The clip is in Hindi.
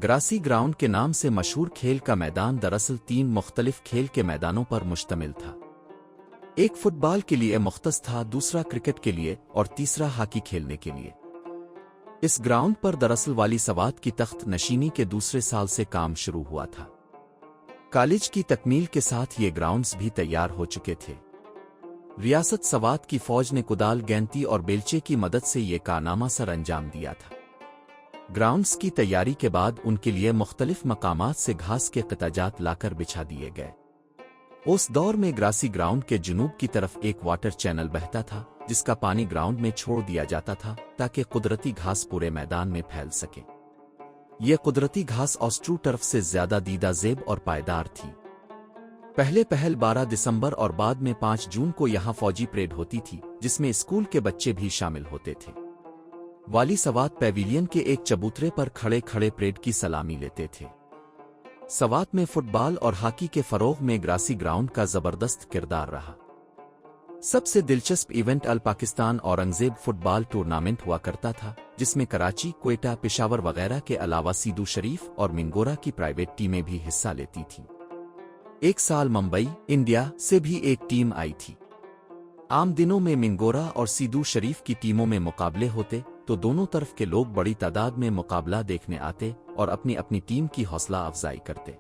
ग्रासी ग्राउंड के नाम से मशहूर खेल का मैदान दरअसल 3 मुख्तलिफ खेल के मैदानों पर मुश्तमिल था। एक फुटबॉल के लिए मुख्तस था, दूसरा क्रिकेट के लिए और तीसरा हॉकी खेलने के लिए। इस ग्राउंड पर दरअसल वाली सवात की तख्त नशीनी के दूसरे साल से काम शुरू हुआ था। कॉलेज की तकमील के साथ ये ग्राउंड्स भी तैयार हो चुके थे। रियासत सवात की फौज ने कुदाल, गैंती और बेलचे की मदद से ये कारनामा सर अंजाम दिया था। ग्राउंड्स की तैयारी के बाद उनके लिए मुख्तलिफ मकामात से घास के क़ताजात लाकर बिछा दिए गए। उस दौर में ग्रासी ग्राउंड के जुनूब की तरफ एक वाटर चैनल बहता था, जिसका पानी ग्राउंड में छोड़ दिया जाता था ताकि कुदरती घास पूरे मैदान में फैल सके। यह कुदरती घास ऑस्ट्रू टर्फ से ज्यादा दीदा ज़ेब और पायदार थी। पहले 12 दिसंबर और बाद में 5 जून को यहाँ फौजी परेड होती थी, जिसमें स्कूल के बच्चे भी शामिल होते थे। वाली सवात पैविलियन के एक चबूतरे पर खड़े खड़े परेड की सलामी लेते थे। सवात में फुटबॉल और हॉकी के फरोग में ग्रासी ग्राउंड का जबरदस्त किरदार रहा। सबसे दिलचस्प इवेंट अल पाकिस्तान औरंगजेब फुटबॉल टूर्नामेंट हुआ करता था, जिसमें कराची, क्वेटा, पेशावर वगैरह के अलावा सीदू शरीफ और मिंगोरा की प्राइवेट टीमें भी हिस्सा लेती थीं। एक साल मुंबई, इंडिया से भी एक टीम आई थी। आम दिनों में मिंगोरा और सीदू शरीफ की टीमों में मुकाबले होते तो दोनों तरफ के लोग बड़ी तादाद में मुकाबला देखने आते और अपनी अपनी टीम की हौसला अफजाई करते।